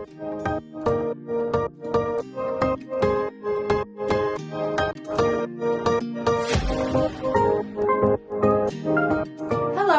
Hello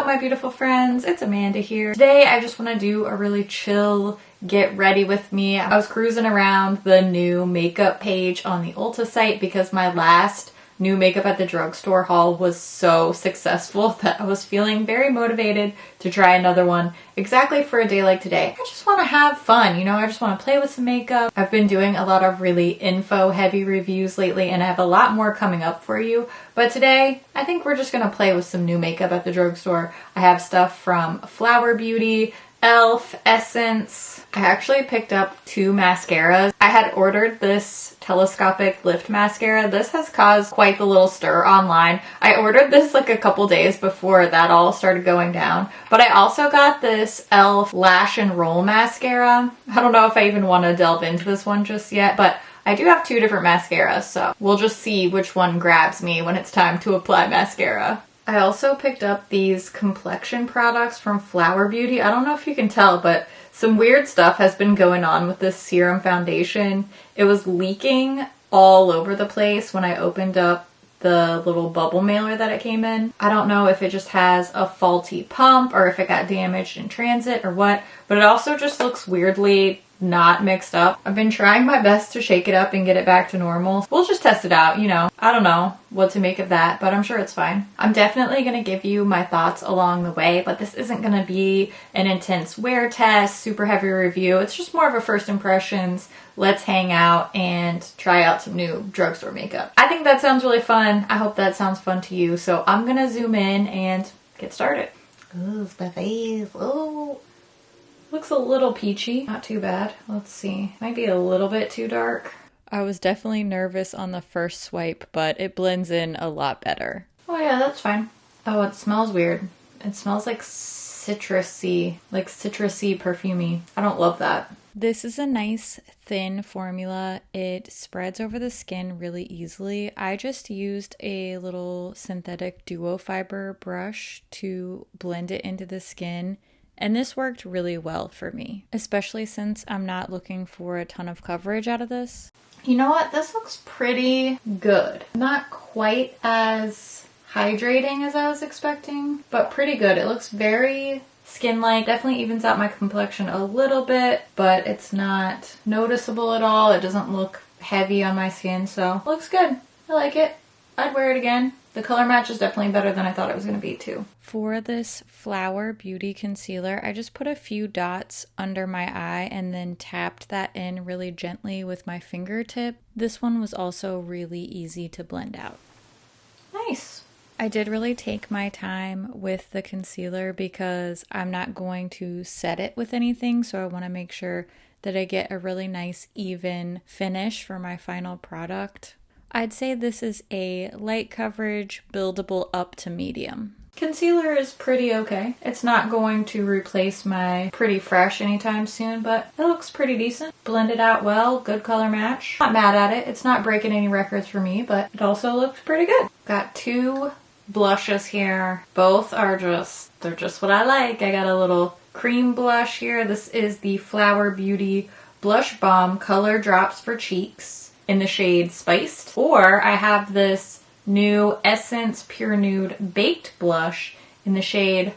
my beautiful friends, it's Amanda here. Today I just want to do a really chill get ready with me. I was cruising around the new makeup page on the Ulta site because my last new makeup at the drugstore haul was so successful that I was feeling very motivated to try another one exactly for a day like today. I just want to have fun, you know, I just want to play with some makeup. I've been doing a lot of really info heavy reviews lately and I have a lot more coming up for you, but today I think we're just gonna play with some new makeup at the drugstore. I have stuff from Flower Beauty, E.L.F, Essence. I actually picked up 2 mascaras. I had ordered this telescopic lift mascara. This has caused quite the little stir online. I ordered this like a couple days before that all started going down. But I also got this E.L.F Lash and Roll mascara. I don't know if I even want to delve into this one just yet, but I do have 2 different mascaras, so we'll just see which one grabs me when it's time to apply mascara. I also picked up these Complexion products from Flower Beauty. I don't know if you can tell, but some weird stuff has been going on with this serum foundation. It was leaking all over the place when I opened up the little bubble mailer that it came in. I don't know if it just has a faulty pump or if it got damaged in transit or what, but it also just looks weirdly not mixed up. I've been trying my best to shake it up and get it back to normal. We'll just test it out, you know. I don't know what to make of that, but I'm sure it's fine. I'm definitely going to give you my thoughts along the way, but this isn't going to be an intense wear test, super heavy review. It's just more of a first impressions. Let's hang out and try out some new drugstore makeup. I think that sounds really fun. I hope that sounds fun to you. So I'm going to zoom in and get started. Ooh, it's my face. Oh. Looks a little peachy, not too bad. Let's see, might be a little bit too dark. I was definitely nervous on the first swipe, but it blends in a lot better. Oh yeah, that's fine. Oh, it smells weird. It smells like citrusy, perfumey. I don't love that. This is a nice thin formula. It spreads over the skin really easily. I just used a little synthetic duo fiber brush to blend it into the skin. And this worked really well for me, especially since I'm not looking for a ton of coverage out of this. You know what? This looks pretty good. Not quite as hydrating as I was expecting, but pretty good. It looks very skin-like. Definitely evens out my complexion a little bit, but it's not noticeable at all. It doesn't look heavy on my skin, so it looks good. I like it. I'd wear it again. The color match is definitely better than I thought it was going to be too. For this Flower Beauty concealer, I just put a few dots under my eye and then tapped that in really gently with my fingertip. This one was also really easy to blend out. Nice. I did really take my time with the concealer because I'm not going to set it with anything, so I want to make sure that I get a really nice even finish for my final product. I'd say this is a light coverage, buildable up to medium. Concealer is pretty okay. It's not going to replace my Pretty Fresh anytime soon, but it looks pretty decent. Blended out well, good color match. Not mad at it. It's not breaking any records for me, but it also looks pretty good. Got 2 blushes here. Both are they're just what I like. I got a little cream blush here. This is the Flower Beauty Blush Balm Color Drops for Cheeks in the shade Spiced. Or I have this new Essence Pure Nude Baked Blush in the shade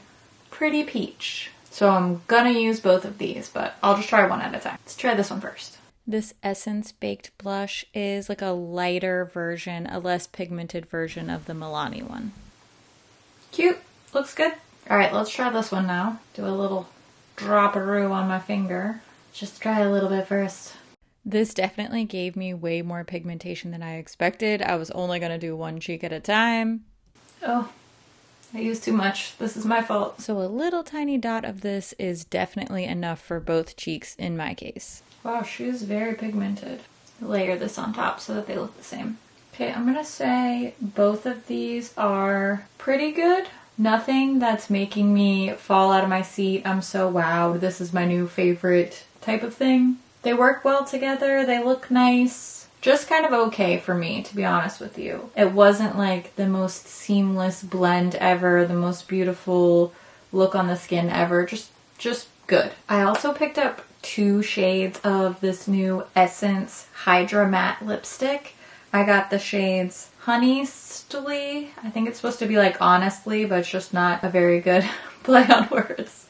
Pretty Peach. So I'm gonna use both of these, but I'll just try one at a time. Let's try this one first. This Essence Baked Blush is like a lighter version, a less pigmented version of the Milani one. Cute, looks good. All right, let's try this one now. Do a little drop-a-roo on my finger. Just try a little bit first. This definitely gave me way more pigmentation than I expected. I was only going to do one cheek at a time. Oh, I used too much. This is my fault. So a little tiny dot of this is definitely enough for both cheeks in my case. Wow, she is very pigmented. Layer this on top so that they look the same. Okay, I'm going to say both of these are pretty good. Nothing that's making me fall out of my seat. I'm so wowed. This is my new favorite type of thing. They work well together, they look nice. Just kind of okay for me, to be honest with you. It wasn't like the most seamless blend ever, the most beautiful look on the skin ever. Just good. I also picked up 2 shades of this new Essence Hydra Matte Lipstick. I got the shades Honestly. I think it's supposed to be like honestly, but it's just not a very good play on words.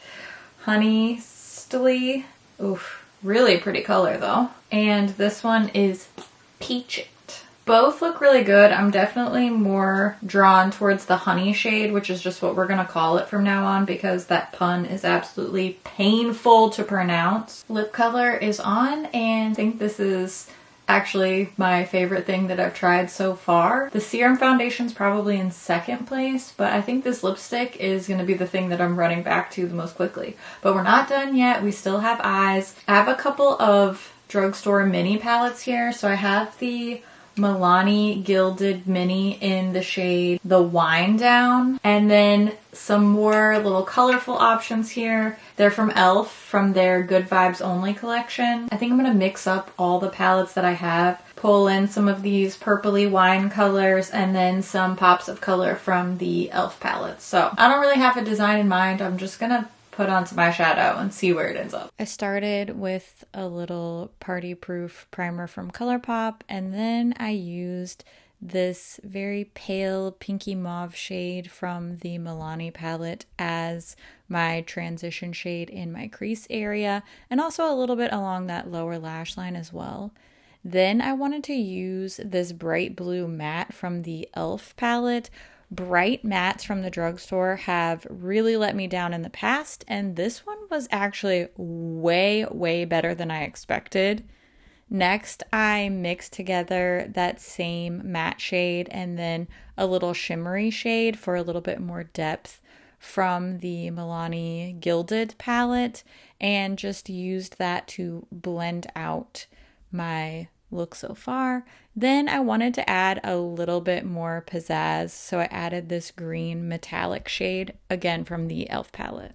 Honestly. Oof. Really pretty color though. And this one is Peach It. Both look really good. I'm definitely more drawn towards the honey shade, which is just what we're going to call it from now on because that pun is absolutely painful to pronounce. Lip color is on, and I think this is actually my favorite thing that I've tried so far. The serum foundation's probably in second place, but I think this lipstick is going to be the thing that I'm running back to the most quickly. But we're not done yet. We still have eyes. I have a couple of Drugstore mini palettes here. So I have the Milani Gilded Mini in the shade The Wine Down, and then some more little colorful options here. They're from E.L.F. from their Good Vibes Only collection. I think I'm going to mix up all the palettes that I have, pull in some of these purpley wine colors, and then some pops of color from the E.L.F. palettes. So I don't really have a design in mind. I'm just going to put on some eyeshadow and see where it ends up. I started with a little party proof primer from ColourPop, and then I used this very pale pinky mauve shade from the Milani palette as my transition shade in my crease area, and also a little bit along that lower lash line as well. Then I wanted to use this bright blue matte from the E.L.F. palette. Bright mattes from the drugstore have really let me down in the past, and this one was actually way better than I expected. Next, I mixed together that same matte shade and then a little shimmery shade for a little bit more depth from the Milani Gilded palette, and just used that to blend out my look so far. Then I wanted to add a little bit more pizzazz, so I added this green metallic shade, again from the E.L.F. palette.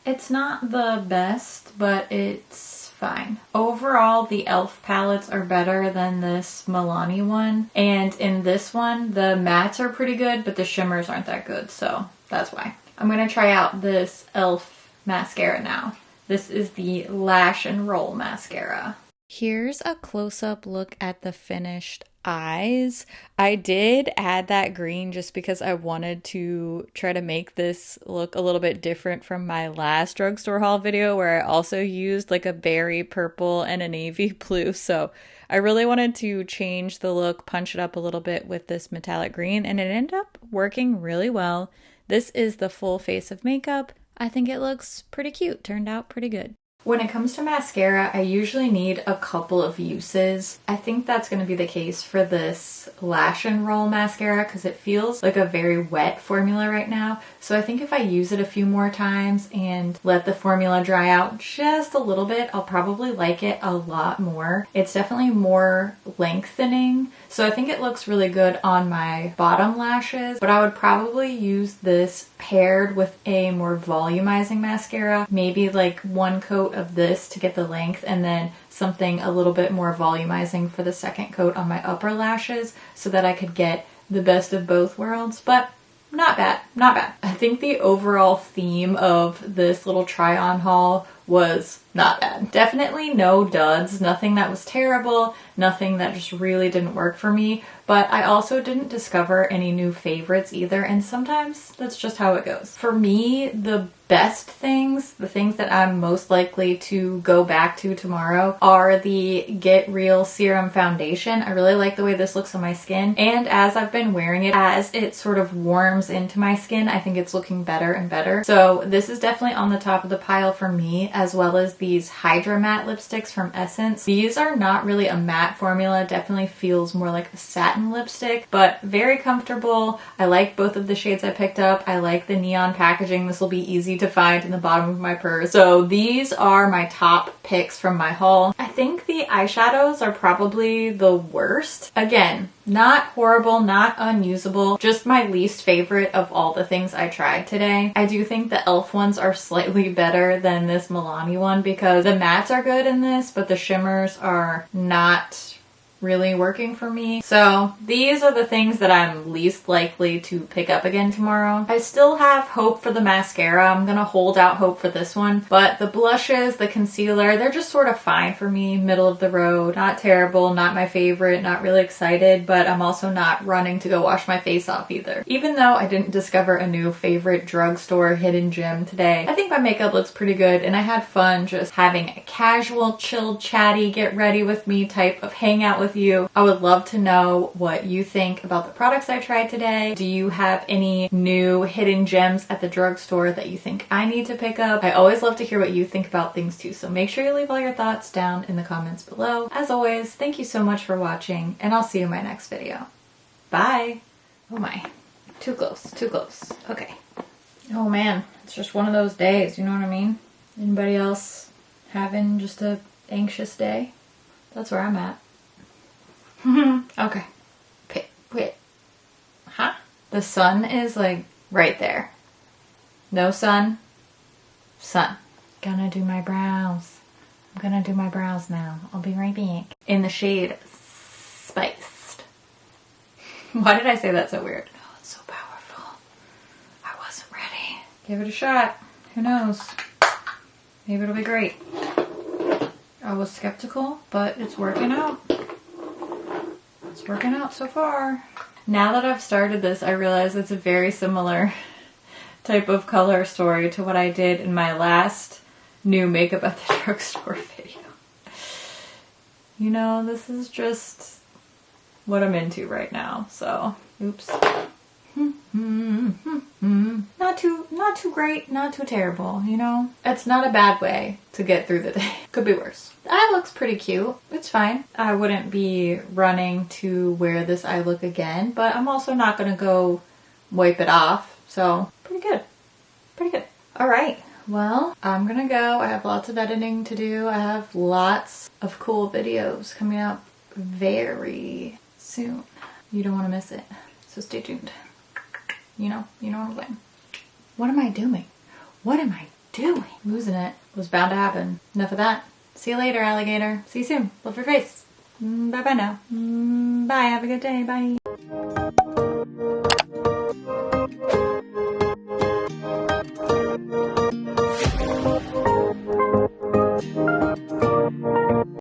It's not the best, but it's fine. Overall, the E.L.F. palettes are better than this Milani one, and in this one, the mattes are pretty good, but the shimmers aren't that good, so that's why. I'm gonna try out this E.L.F. mascara now. This is the Lash and Roll mascara. Here's a close-up look at the finished eyes. I did add that green just because I wanted to try to make this look a little bit different from my last drugstore haul video where I also used like a berry purple and a navy blue. So I really wanted to change the look, punch it up a little bit with this metallic green, and it ended up working really well. This is the full face of makeup. I think it looks pretty cute, turned out pretty good. When it comes to mascara, I usually need a couple of uses. I think that's going to be the case for this Lash and Roll mascara because it feels like a very wet formula right now. So I think if I use it a few more times and let the formula dry out just a little bit, I'll probably like it a lot more. It's definitely more lengthening, so I think it looks really good on my bottom lashes, but I would probably use this paired with a more volumizing mascara, maybe like one coat of this to get the length and then something a little bit more volumizing for the second coat on my upper lashes so that I could get the best of both worlds. But not bad, not bad. I think the overall theme of this little try on haul was not bad. Definitely no duds, nothing that was terrible, nothing that just really didn't work for me, but I also didn't discover any new favorites either, and sometimes that's just how it goes. For me, the best things, the things that I'm most likely to go back to tomorrow, are the Get Real Serum Foundation. I really like the way this looks on my skin, and as I've been wearing it, as it sort of warms into my skin, I think it's looking better and better. So this is definitely on the top of the pile for me, as well as these Hydra matte lipsticks from Essence. These are not really a matte formula, definitely feels more like a satin lipstick, but very comfortable. I like both of the shades I picked up. I like the neon packaging. This will be easy to find in the bottom of my purse. So these are my top picks from my haul. I think the eyeshadows are probably the worst. Again, not horrible, not unusable, just my least favorite of all the things I tried today. I do think the E.L.F. ones are slightly better than this Milani one because the mattes are good in this, but the shimmers are not really working for me. So these are the things that I'm least likely to pick up again tomorrow. I still have hope for the mascara. I'm gonna hold out hope for this one, but the blushes, the concealer, they're just sort of fine for me, middle of the road. Not terrible, not my favorite, not really excited, but I'm also not running to go wash my face off either. Even though I didn't discover a new favorite drugstore hidden gem today, I think my makeup looks pretty good and I had fun just having a casual, chill, chatty, get ready with me type of hangout with you. I would love to know what you think about the products I tried today. Do you have any new hidden gems at the drugstore that you think I need to pick up? I always love to hear what you think about things too, so make sure you leave all your thoughts down in the comments below. As always, thank you so much for watching, and I'll see you in my next video. Bye! Oh my. Too close, too close. Okay. Oh man, it's just one of those days, you know what I mean? Anybody else having just a anxious day? That's where I'm at. Okay. Wait. Huh? The sun is like right there. No sun. Sun. Gonna do my brows. I'm gonna do my brows now. I'll be right back. In the shade Spiced. Why did I say that so weird? Oh, it's so powerful. I wasn't ready. Give it a shot. Who knows? Maybe it'll be great. I was skeptical, but it's working out. It's working out so far. Now that I've started this, I realize it's a very similar type of color story to what I did in my last new makeup at the drugstore video. You know, this is just what I'm into right now, so oops. Not too great, not too terrible, you know? It's not a bad way to get through the day. Could be worse. The eye looks pretty cute. It's fine. I wouldn't be running to wear this eye look again, but I'm also not gonna go wipe it off, so pretty good. Pretty good. Alright, well, I'm gonna go. I have lots of editing to do. I have lots of cool videos coming up very soon. You don't want to miss it, so stay tuned. You know what I'm saying. What am I doing? What am I doing? Losing it. Was bound to happen. Enough of that. See you later, alligator. See you soon. Love your face. Bye-bye now. Bye. Have a good day. Bye.